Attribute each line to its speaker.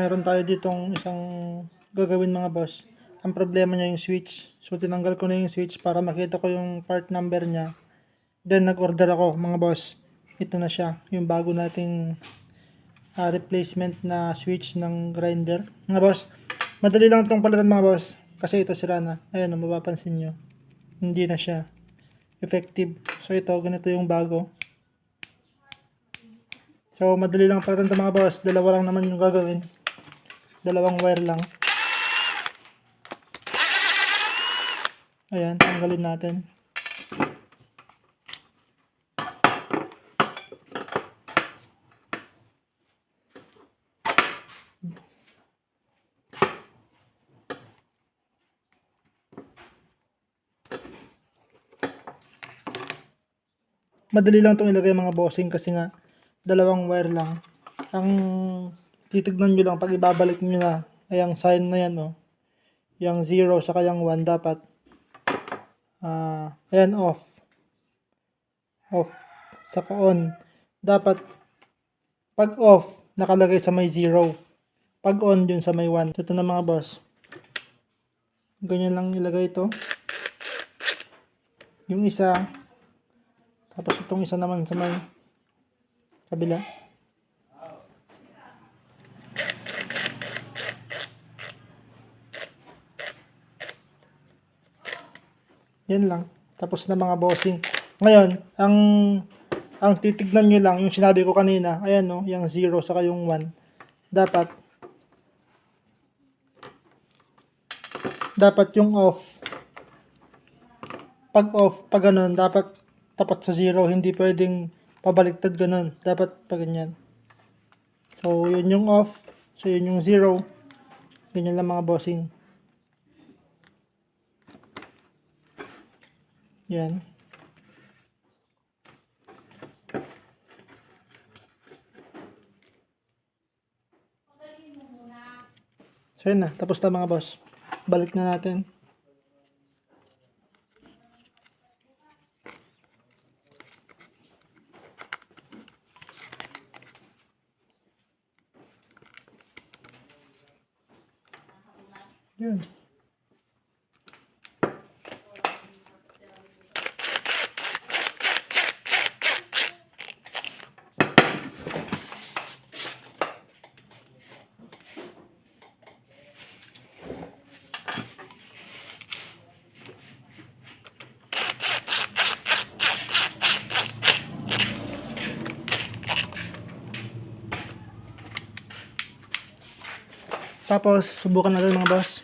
Speaker 1: Meron tayo ditong isang gagawin mga boss. Ang problema niya yung switch. So tinanggal ko na yung switch para makita ko yung part number niya. Then nag-order ako mga boss. Ito na siya, yung bago nating replacement na switch ng grinder. Mga boss, madali lang itong palitan mga boss. Kasi ito sira na. Ayan, mapapansin nyo. Hindi na siya effective. So ito, ganito yung bago. So madali lang palitan ito mga boss. Dalawa lang naman yung gagawin. Dalawang wire lang. Ayan, tanggalin natin. Madali lang itong ilagay mga bossing kasi nga dalawang wire lang. Ang titignan nyo lang pag ibabalik nyo na ay ang sign na yan, oh. Yung 0 saka yung 1 dapat ayan, off saka on. Dapat pag off nakalagay sa may 0, pag on dun sa may 1. Ito na mga boss, ganyan lang ilagay ito, yung isa, tapos itong isa naman sa may kabila. Yan lang. Tapos na mga bossing. Ngayon, ang titignan nyo lang, yung sinabi ko kanina, ayan no, yung 0 saka yung 1. Dapat yung off. Pag off, pag ganun, dapat tapat sa 0. Hindi pwedeng pabaliktad ganun. Dapat pag ganyan. So, yun yung off. So, yun yung 0. Ganyan lang mga bossing. Yan. So, yun na. Tapos na mga boss. Balik na natin. Yun. Tapos, subukan natin mga boss.